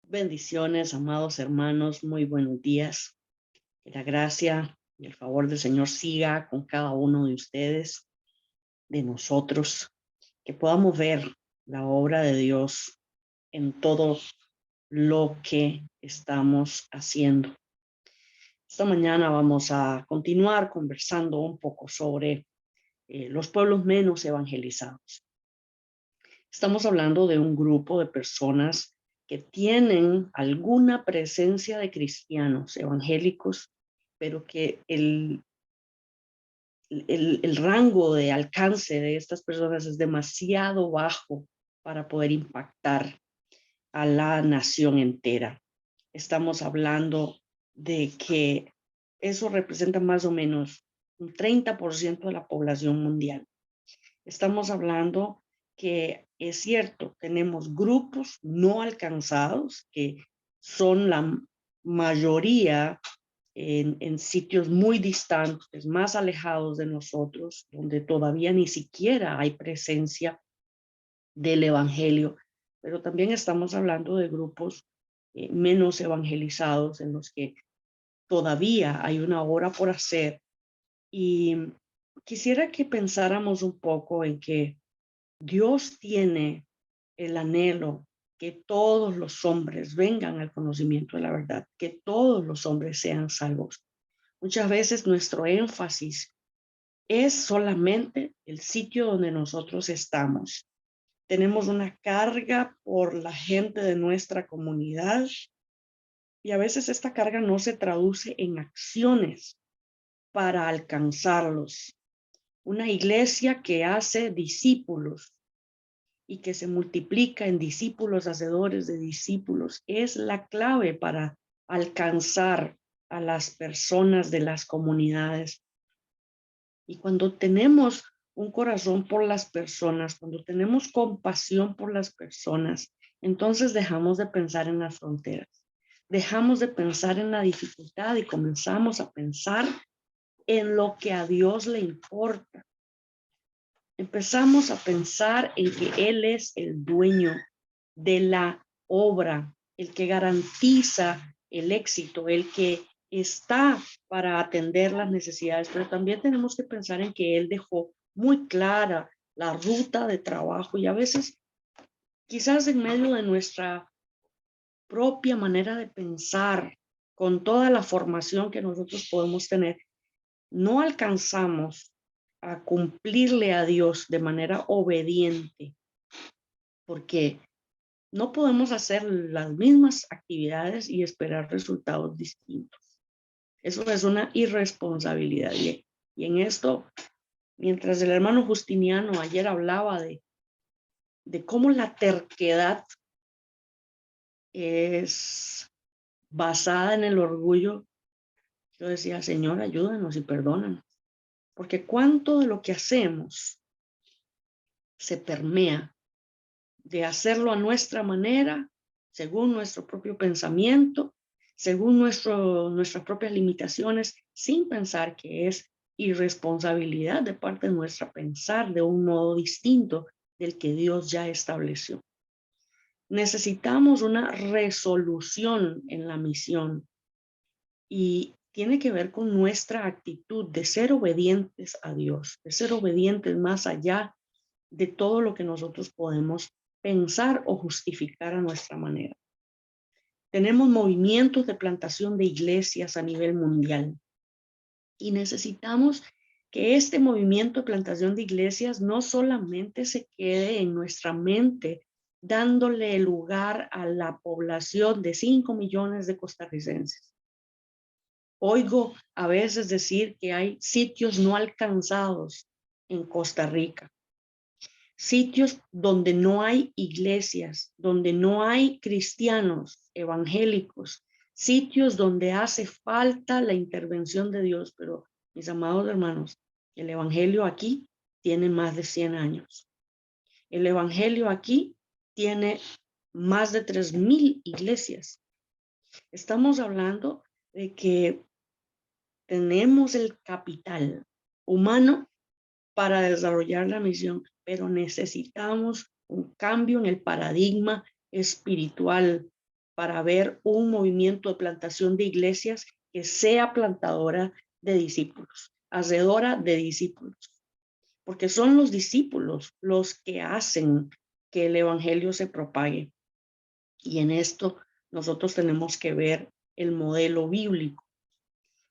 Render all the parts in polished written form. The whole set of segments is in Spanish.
Bendiciones, amados hermanos, muy buenos días. Que la gracia y el favor del Señor siga con cada uno de ustedes, de nosotros, que podamos ver la obra de Dios en todo lo que estamos haciendo. Esta mañana vamos a continuar conversando un poco sobre los pueblos menos evangelizados. Estamos hablando de un grupo de personas que tienen alguna presencia de cristianos evangélicos, pero que el rango de alcance de estas personas es demasiado bajo para poder impactar a la nación entera. Estamos hablando de que eso representa más o menos un 30% de la población mundial. Estamos hablando que es cierto, tenemos grupos no alcanzados que son la mayoría en sitios muy distantes, más alejados de nosotros, donde todavía ni siquiera hay presencia del evangelio, pero también estamos hablando de grupos menos evangelizados en los que todavía hay una obra por hacer. Y quisiera que pensáramos un poco en que Dios tiene el anhelo que todos los hombres vengan al conocimiento de la verdad, que todos los hombres sean salvos. Muchas veces nuestro énfasis es solamente el sitio donde nosotros estamos. Tenemos una carga por la gente de nuestra comunidad y a veces esta carga no se traduce en acciones para alcanzarlos. Una iglesia que hace discípulos y que se multiplica en discípulos, hacedores de discípulos, es la clave para alcanzar a las personas de las comunidades. Y cuando tenemos un corazón por las personas, cuando tenemos compasión por las personas, entonces dejamos de pensar en las fronteras, dejamos de pensar en la dificultad y comenzamos a pensar en lo que a Dios le importa. Empezamos a pensar en que Él es el dueño de la obra, el que garantiza el éxito, el que está para atender las necesidades, pero también tenemos que pensar en que Él dejó muy clara la ruta de trabajo y a veces, quizás en medio de nuestra propia manera de pensar, con toda la formación que nosotros podemos tener, no alcanzamos a cumplirle a Dios de manera obediente, porque no podemos hacer las mismas actividades y esperar resultados distintos. Eso es una irresponsabilidad. Y en esto, mientras el hermano Justiniano ayer hablaba de cómo la terquedad es basada en el orgullo, yo decía, Señor, ayúdanos y perdónanos. Porque cuánto de lo que hacemos se permea de hacerlo a nuestra manera, según nuestro propio pensamiento, según nuestras propias limitaciones, sin pensar que es irresponsabilidad de parte nuestra pensar de un modo distinto del que Dios ya estableció. Necesitamos una resolución en la misión y tiene que ver con nuestra actitud de ser obedientes a Dios, de ser obedientes más allá de todo lo que nosotros podemos pensar o justificar a nuestra manera. Tenemos movimientos de plantación de iglesias a nivel mundial y necesitamos que este movimiento de plantación de iglesias no solamente se quede en nuestra mente, dándole lugar a la población de 5 millones de costarricenses. Oigo a veces decir que hay sitios no alcanzados en Costa Rica. sitios donde no hay iglesias, donde no hay cristianos evangélicos, sitios donde hace falta la intervención de Dios. Pero, mis amados hermanos, el evangelio aquí tiene más de 100 años. El evangelio aquí tiene más de 3,000 iglesias. Estamos hablando de que tenemos el capital humano para desarrollar la misión, pero necesitamos un cambio en el paradigma espiritual para ver un movimiento de plantación de iglesias que sea plantadora de discípulos, hacedora de discípulos, porque son los discípulos los que hacen que el evangelio se propague. Y en esto nosotros tenemos que ver el modelo bíblico.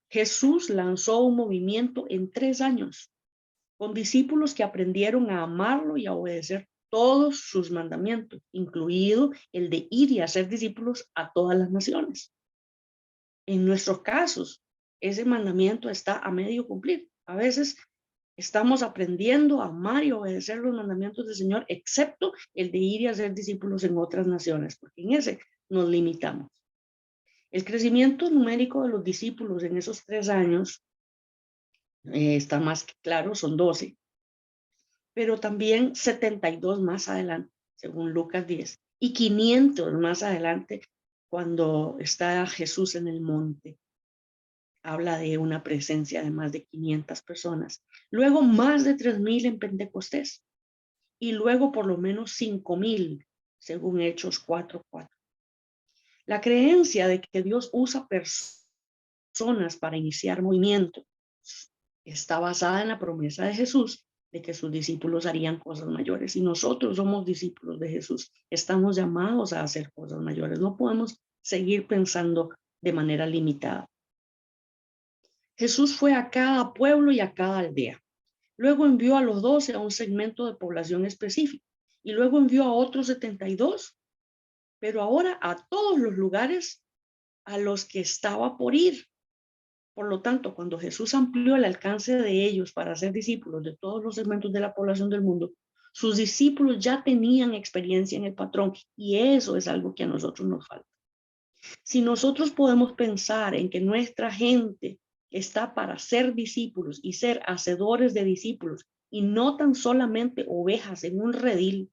Jesús lanzó un movimiento en 3 años con discípulos que aprendieron a amarlo y a obedecer todos sus mandamientos, incluido el de ir y hacer discípulos a todas las naciones. En nuestros casos, ese mandamiento está a medio cumplir. A veces estamos aprendiendo a amar y obedecer los mandamientos del Señor, excepto el de ir y hacer discípulos en otras naciones, porque en ese nos limitamos. El crecimiento numérico de los discípulos en esos 3 años está más que claro, son 12, pero también 72 más adelante, según Lucas 10, y 500 más adelante, cuando está Jesús en el monte. Habla de una presencia de más de 500 personas. Luego más de 3,000 en Pentecostés. Y luego por lo menos 5,000, según Hechos 4:4. La creencia de que Dios usa personas para iniciar movimientos está basada en la promesa de Jesús de que sus discípulos harían cosas mayores. Y nosotros somos discípulos de Jesús. Estamos llamados a hacer cosas mayores. No podemos seguir pensando de manera limitada. Jesús fue a cada pueblo y a cada aldea. Luego envió a los 12 a un segmento de población específico. Y luego envió a otros 72, pero ahora a todos los lugares a los que estaba por ir. Por lo tanto, cuando Jesús amplió el alcance de ellos para ser discípulos de todos los segmentos de la población del mundo, sus discípulos ya tenían experiencia en el patrón, y eso es algo que a nosotros nos falta. Si nosotros podemos pensar en que nuestra gente está para ser discípulos y ser hacedores de discípulos y no tan solamente ovejas en un redil,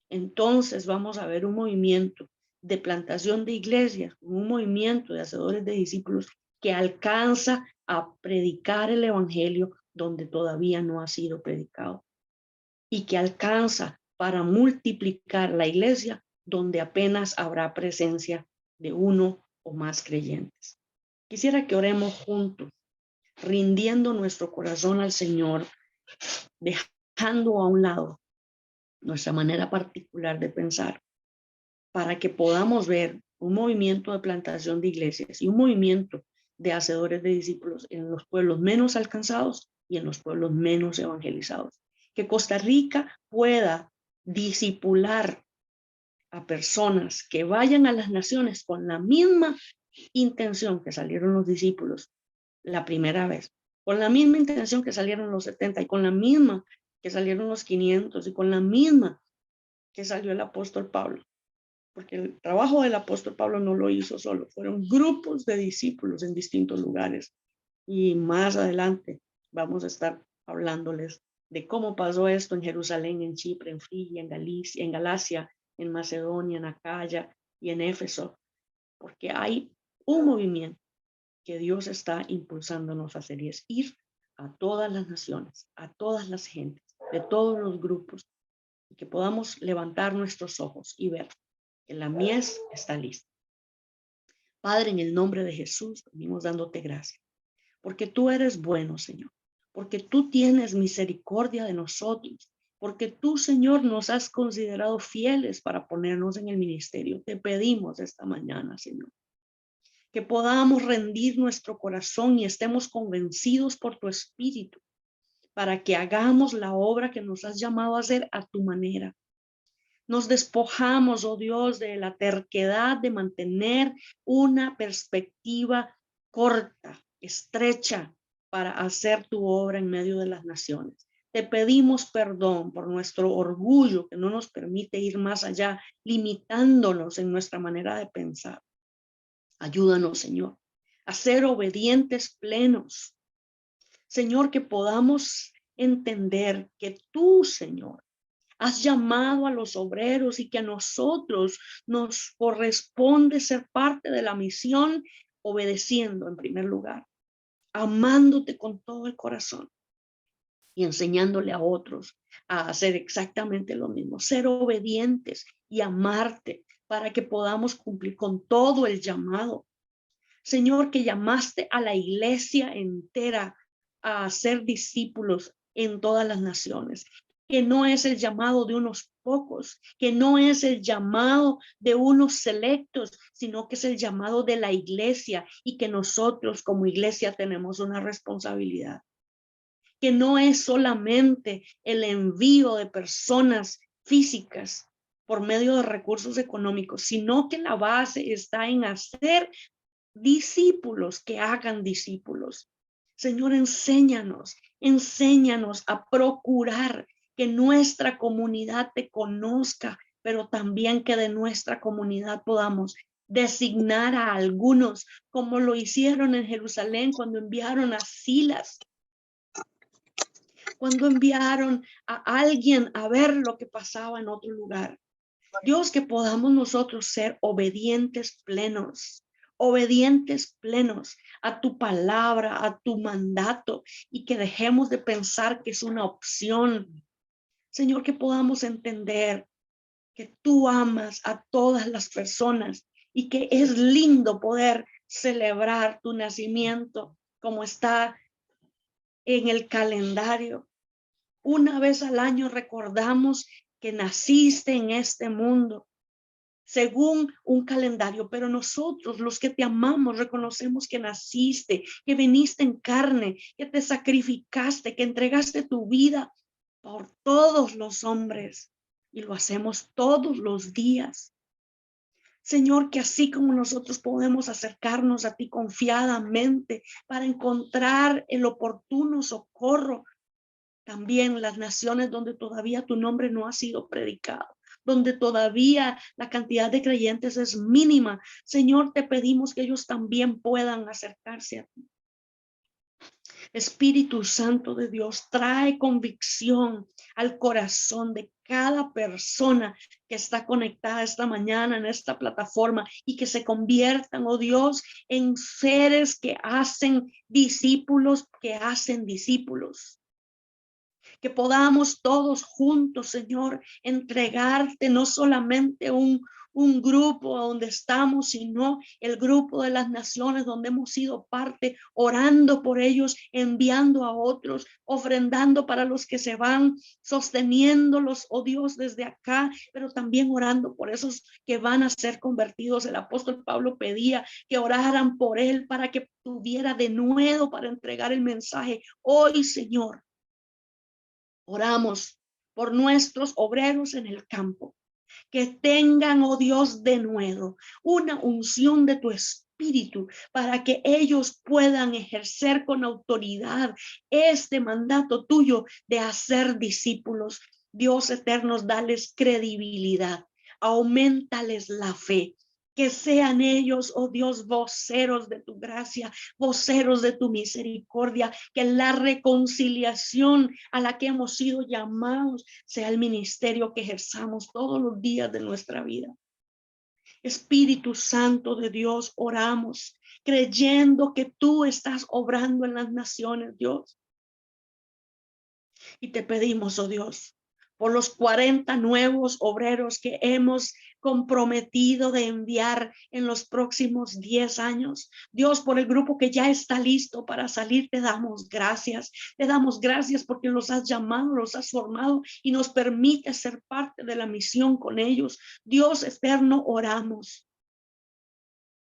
entonces vamos a ver un movimiento de plantación de iglesias, un movimiento de hacedores de discípulos que alcanza a predicar el evangelio donde todavía no ha sido predicado y que alcanza para multiplicar la iglesia donde apenas habrá presencia de uno o más creyentes. Quisiera que oremos juntos, rindiendo nuestro corazón al Señor, dejando a un lado nuestra manera particular de pensar, para que podamos ver un movimiento de plantación de iglesias y un movimiento de hacedores de discípulos en los pueblos menos alcanzados y en los pueblos menos evangelizados. Que Costa Rica pueda discipular a personas que vayan a las naciones con la misma intención que salieron los discípulos la primera vez, con la misma intención que salieron los 70 y con la misma que salieron los 500 y con la misma que salió el apóstol Pablo. Porque el trabajo del apóstol Pablo no lo hizo solo, fueron grupos de discípulos en distintos lugares. Y más adelante vamos a estar hablándoles de cómo pasó esto en Jerusalén, en Chipre, en Frigia, en Galicia, en Galacia, en Macedonia, en Acaya y en Éfeso, porque hay un movimiento que Dios está impulsándonos a hacer, y es ir a todas las naciones, a todas las gentes, de todos los grupos, y que podamos levantar nuestros ojos y ver que la mies está lista. Padre, en el nombre de Jesús, venimos dándote gracias, porque tú eres bueno, Señor, porque tú tienes misericordia de nosotros, porque tú, Señor, nos has considerado fieles para ponernos en el ministerio. Te pedimos esta mañana, Señor, que podamos rendir nuestro corazón y estemos convencidos por tu Espíritu para que hagamos la obra que nos has llamado a hacer a tu manera. Nos despojamos, oh Dios, de la terquedad de mantener una perspectiva corta, estrecha, para hacer tu obra en medio de las naciones. Te pedimos perdón por nuestro orgullo que no nos permite ir más allá, limitándonos en nuestra manera de pensar. Ayúdanos, Señor, a ser obedientes plenos. Señor, que podamos entender que tú, Señor, has llamado a los obreros y que a nosotros nos corresponde ser parte de la misión, obedeciendo en primer lugar, amándote con todo el corazón y enseñándole a otros a hacer exactamente lo mismo, ser obedientes y amarte para que podamos cumplir con todo el llamado. Señor, que llamaste a la iglesia entera a ser discípulos en todas las naciones, que no es el llamado de unos pocos, que no es el llamado de unos selectos, sino que es el llamado de la iglesia y que nosotros como iglesia tenemos una responsabilidad, que no es solamente el envío de personas físicas por medio de recursos económicos, sino que la base está en hacer discípulos que hagan discípulos. Señor, enséñanos a procurar que nuestra comunidad te conozca, pero también que de nuestra comunidad podamos designar a algunos, como lo hicieron en Jerusalén cuando enviaron a Silas, cuando enviaron a alguien a ver lo que pasaba en otro lugar. Dios, que podamos nosotros ser obedientes plenos a tu palabra, a tu mandato, y que dejemos de pensar que es una opción. Señor, que podamos entender que tú amas a todas las personas y que es lindo poder celebrar tu nacimiento como está en el calendario. Una vez al año recordamos que naciste en este mundo según un calendario, pero nosotros, los que te amamos, reconocemos que naciste, que viniste en carne, que te sacrificaste, que entregaste tu vida por todos los hombres, y lo hacemos todos los días. Señor, que así como nosotros podemos acercarnos a ti confiadamente para encontrar el oportuno socorro, también las naciones donde todavía tu nombre no ha sido predicado, donde todavía la cantidad de creyentes es mínima. Señor, te pedimos que ellos también puedan acercarse a ti. Espíritu Santo de Dios, trae convicción al corazón de cada persona que está conectada esta mañana en esta plataforma y que se conviertan, oh Dios, en seres que hacen discípulos, que podamos todos juntos, Señor, entregarte no solamente un grupo donde estamos, sino el grupo de las naciones donde hemos sido parte, orando por ellos, enviando a otros, ofrendando para los que se van, sosteniéndolos, oh Dios, desde acá, pero también orando por esos que van a ser convertidos. El apóstol Pablo pedía que oraran por él para que tuviera de nuevo para entregar el mensaje. Hoy, Señor, oramos por nuestros obreros en el campo, que tengan, oh Dios, de nuevo una unción de tu espíritu para que ellos puedan ejercer con autoridad este mandato tuyo de hacer discípulos. Dios eterno, dales credibilidad, aumentales la fe. Que sean ellos, oh Dios, voceros de tu gracia, voceros de tu misericordia, que la reconciliación a la que hemos sido llamados sea el ministerio que ejerzamos todos los días de nuestra vida. Espíritu Santo de Dios, oramos creyendo que tú estás obrando en las naciones, Dios. Y te pedimos, oh Dios, por los 40 nuevos obreros que hemos comprometido de enviar en los próximos 10 años. Dios, por el grupo que ya está listo para salir, te damos gracias. Te damos gracias porque los has llamado, los has formado y nos permite ser parte de la misión con ellos. Dios eterno, oramos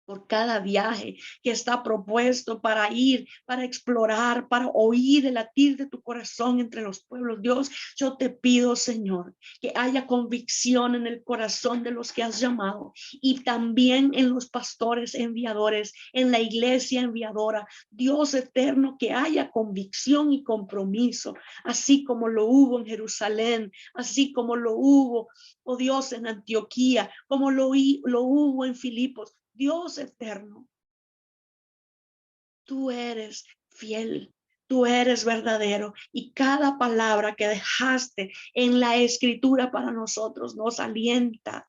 por cada viaje que está propuesto para ir, para explorar, para oír el latir de tu corazón entre los pueblos. Dios, yo te pido, Señor, que haya convicción en el corazón de los que has llamado y también en los pastores enviadores, en la iglesia enviadora. Dios eterno, que haya convicción y compromiso, así como lo hubo en Jerusalén, así como lo hubo, oh Dios, en Antioquía, como lo hubo en Filipos. Dios eterno, tú eres fiel, tú eres verdadero y cada palabra que dejaste en la escritura para nosotros nos alienta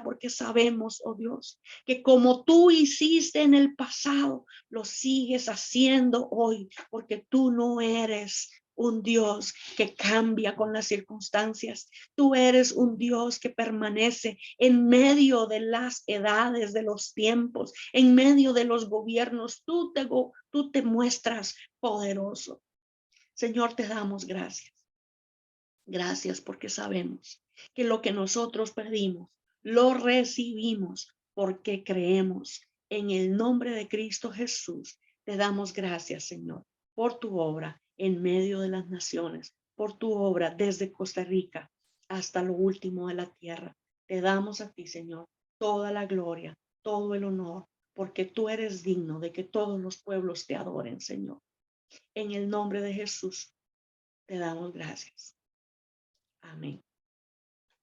porque sabemos, oh Dios, que como tú hiciste en el pasado, lo sigues haciendo hoy, porque tú no eres un Dios que cambia con las circunstancias. Tú eres un Dios que permanece en medio de las edades, de los tiempos, en medio de los gobiernos. Tú te muestras poderoso. Señor, te damos gracias. Gracias porque sabemos que lo que nosotros pedimos, lo recibimos porque creemos. En el nombre de Cristo Jesús, te damos gracias, Señor, por tu obra en medio de las naciones, por tu obra desde Costa Rica hasta lo último de la tierra. Te damos a ti, Señor, toda la gloria, todo el honor, porque tú eres digno de que todos los pueblos te adoren, Señor. En el nombre de Jesús, te damos gracias. Amén.